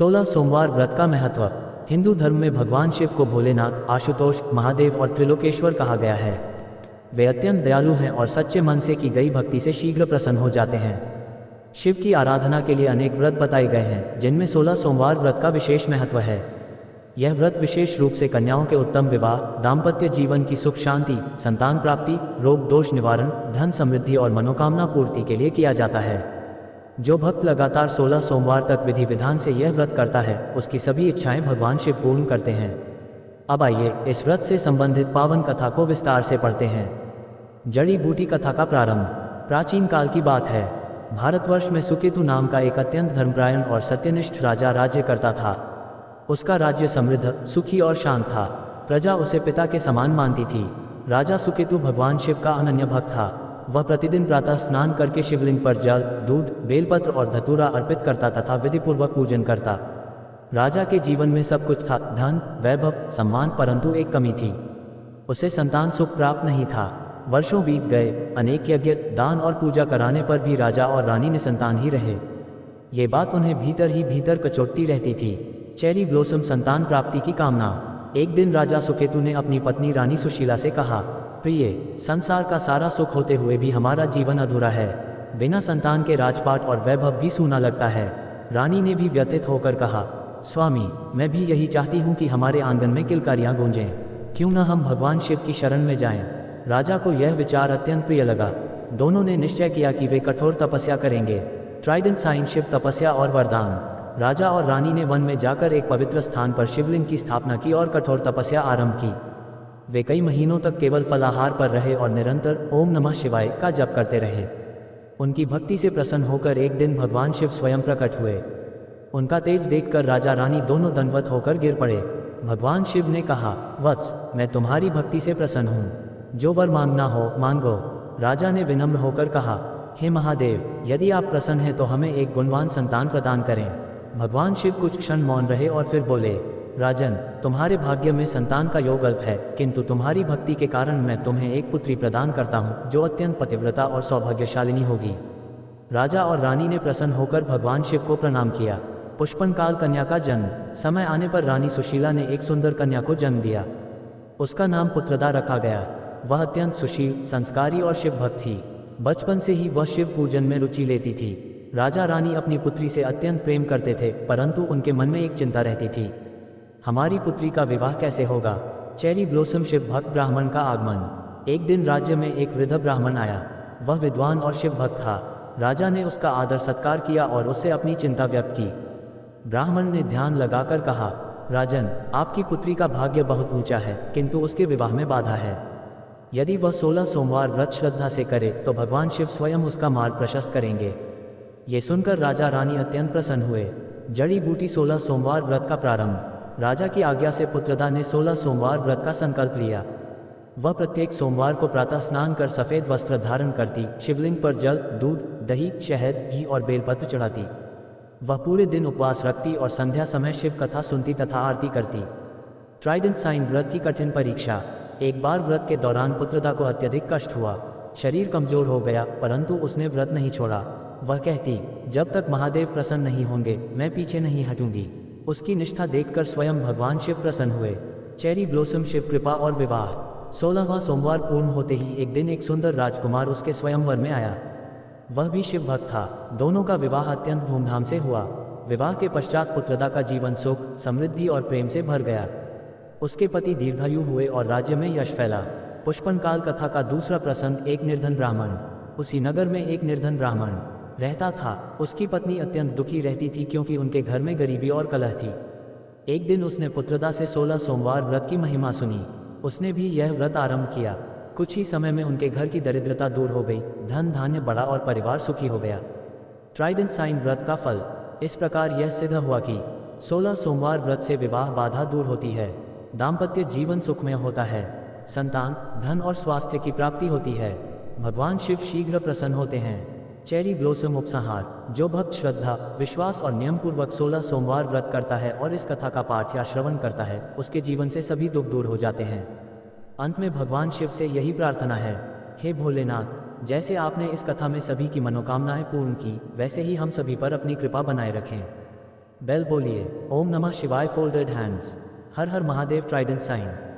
16 सोमवार व्रत का महत्व। हिंदू धर्म में भगवान शिव को भोलेनाथ, आशुतोष, महादेव और त्रिलोकेश्वर कहा गया है। वे अत्यंत दयालु हैं और सच्चे मन से की गई भक्ति से शीघ्र प्रसन्न हो जाते हैं। शिव की आराधना के लिए अनेक व्रत बताए गए हैं, जिनमें 16 सोमवार व्रत का विशेष महत्व है। यह व्रत विशेष रूप से कन्याओं के उत्तम विवाह, दाम्पत्य जीवन की सुख शांति, संतान प्राप्ति, रोग दोष निवारण, धन समृद्धि और मनोकामना पूर्ति के लिए किया जाता है। जो भक्त लगातार 16 सोमवार तक विधि विधान से यह व्रत करता है, उसकी सभी इच्छाएं भगवान शिव पूर्ण करते हैं। अब आइए इस व्रत से संबंधित पावन कथा को विस्तार से पढ़ते हैं। जड़ी बूटी कथा का प्रारंभ प्राचीन काल की बात है। भारतवर्ष में सुकेतु नाम का एक अत्यंत धर्मपरायण और सत्यनिष्ठ राजा राज्य करता था। उसका राज्य समृद्ध, सुखी और शांत था। प्रजा उसे पिता के समान मानती थी। राजा सुकेतु भगवान शिव का अनन्य भक्त था। वह प्रतिदिन प्रातः स्नान करके शिवलिंग पर जल, दूध, बेलपत्र और धतूरा अर्पित करता तथा विधिपूर्वक पूजन करता। राजा के जीवन में सब कुछ था, धन, वैभव, सम्मान, परंतु एक कमी थी। उसे संतान सुख प्राप्त नहीं था। वर्षों बीत गए, अनेक यज्ञ, दान और पूजा कराने पर भी राजा और रानी निसंतान ही रहे। ये बात उन्हें भीतर ही भीतर कचोटती रहती थी। चेरी ब्लॉसम संतान प्राप्ति की कामना। एक दिन राजा सुकेतु ने अपनी पत्नी रानी सुशीला से कहा, प्रिय, संसार का सारा सुख होते हुए भी हमारा जीवन अधूरा है। बिना संतान के राजपाट और वैभव भी सूना लगता है। रानी ने भी व्यथित होकर कहा, स्वामी, मैं भी यही चाहती हूँ कि हमारे आंगन में किलकारियाँ गूंजें। क्यों न हम भगवान शिव की शरण में जाएं। राजा को यह विचार अत्यंत प्रिय लगा। दोनों ने निश्चय किया कि वे कठोर तपस्या करेंगे। ट्राइडेंट साइन, शिव तपस्या और वरदान। राजा और रानी ने वन में जाकर एक पवित्र स्थान पर शिवलिंग की स्थापना की और कठोर तपस्या आरंभ की। वे कई महीनों तक केवल फलाहार पर रहे और निरंतर ओम नमः शिवाय का जप करते रहे। उनकी भक्ति से प्रसन्न होकर एक दिन भगवान शिव स्वयं प्रकट हुए। उनका तेज देखकर राजा रानी दोनों दंडवत होकर गिर पड़े। भगवान शिव ने कहा, वत्स, मैं तुम्हारी भक्ति से प्रसन्न हूँ। जो वर मांगना हो मांगो। राजा ने विनम्र होकर कहा, हे महादेव, यदि आप प्रसन्न हैं तो हमें एक गुणवान संतान प्रदान करें। भगवान शिव कुछ क्षण मौन रहे और फिर बोले, राजन, तुम्हारे भाग्य में संतान का योग अल्प है, किंतु तुम्हारी भक्ति के कारण मैं तुम्हें एक पुत्री प्रदान करता हूँ जो अत्यंत पतिव्रता और सौभाग्यशालिनी होगी। राजा और रानी ने प्रसन्न होकर भगवान शिव को प्रणाम किया। पुष्पनकाल कन्या का जन्म। समय आने पर रानी सुशीला ने एक सुंदर कन्या को जन्म दिया। उसका नाम पुत्रदा रखा गया। वह अत्यंत सुशील, संस्कारी और शिव भक्त थी। बचपन से ही वह शिव पूजन में रुचि लेती थी। राजा रानी अपनी पुत्री से अत्यंत प्रेम करते थे, परंतु उनके मन में एक चिंता रहती थी, हमारी पुत्री का विवाह कैसे होगा। चेरी ब्लॉसम शिव भक्त ब्राह्मण का आगमन। एक दिन राज्य में एक वृद्ध ब्राह्मण आया। वह विद्वान और शिव भक्त था। राजा ने उसका आदर सत्कार किया और उससे अपनी चिंता व्यक्त की। ब्राह्मण ने ध्यान लगाकर कहा, राजन, आपकी पुत्री का भाग्य बहुत ऊंचा है, किंतु उसके विवाह में बाधा है। यदि वह 16 सोमवार व्रत श्रद्धा से करे तो भगवान शिव स्वयं उसका मार्ग प्रशस्त करेंगे। ये सुनकर राजा रानी अत्यंत प्रसन्न हुए। जड़ी बूटी 16 सोमवार व्रत का प्रारंभ। राजा की आज्ञा से पुत्रदा ने 16 सोमवार व्रत का संकल्प लिया। वह प्रत्येक सोमवार को प्रातः स्नान कर सफ़ेद वस्त्र धारण करती, शिवलिंग पर जल, दूध, दही, शहद, घी और बेलपत्र चढ़ाती। वह पूरे दिन उपवास रखती और संध्या समय शिव कथा सुनती तथा आरती करती। ट्राइडेंट साइन व्रत की कठिन परीक्षा। एक बार व्रत के दौरान पुत्रदा को अत्यधिक कष्ट हुआ। शरीर कमजोर हो गया, परंतु उसने व्रत नहीं छोड़ा। वह कहती, जब तक महादेव प्रसन्न नहीं होंगे मैं पीछे नहीं हटूंगी। उसकी निष्ठा देखकर स्वयं भगवान शिव प्रसन्न हुए। चेरी ब्लॉसम शिव कृपा और विवाह। 16वां सोमवार पूर्ण होते ही एक दिन एक सुंदर राजकुमार उसके स्वयंवर में आया। वह भी शिव भक्त था। दोनों का विवाह अत्यंत धूमधाम से हुआ। विवाह के पश्चात पुत्रदा का जीवन सुख, समृद्धि और प्रेम से भर गया। उसके पति दीर्घायु हुए और राज्य में यश फैला। पुष्पनकाल कथा का दूसरा प्रसंग। एक निर्धन ब्राह्मण। उसी नगर में एक निर्धन ब्राह्मण रहता था। उसकी पत्नी अत्यंत दुखी रहती थी क्योंकि उनके घर में गरीबी और कलह थी। एक दिन उसने पुत्रदा से 16 सोमवार व्रत की महिमा सुनी। उसने भी यह व्रत आरंभ किया। कुछ ही समय में उनके घर की दरिद्रता दूर हो गई, धन धान्य बढ़ा और परिवार सुखी हो गया। ट्राइडेंट साइन व्रत का फल। इस प्रकार यह सिद्ध हुआ कि 16 सोमवार व्रत से विवाह बाधा दूर होती है, दाम्पत्य जीवन सुखमय होता है, संतान, धन और स्वास्थ्य की प्राप्ति होती है। भगवान शिव शीघ्र प्रसन्न होते हैं। चेरी ब्लॉसम उपसंहार। जो भक्त श्रद्धा, विश्वास और नियम पूर्वक 16 सोमवार व्रत करता है और इस कथा का पाठ या श्रवण करता है, उसके जीवन से सभी दुख दूर हो जाते हैं। अंत में भगवान शिव से यही प्रार्थना है, हे भोलेनाथ, जैसे आपने इस कथा में सभी की मनोकामनाएं पूर्ण की, वैसे ही हम सभी पर अपनी कृपा बनाए रखें। बेल बोलिए। ओम नमः शिवाय फोल्डेड हैंड्स। हर हर महादेव ट्राइडेंट साइन।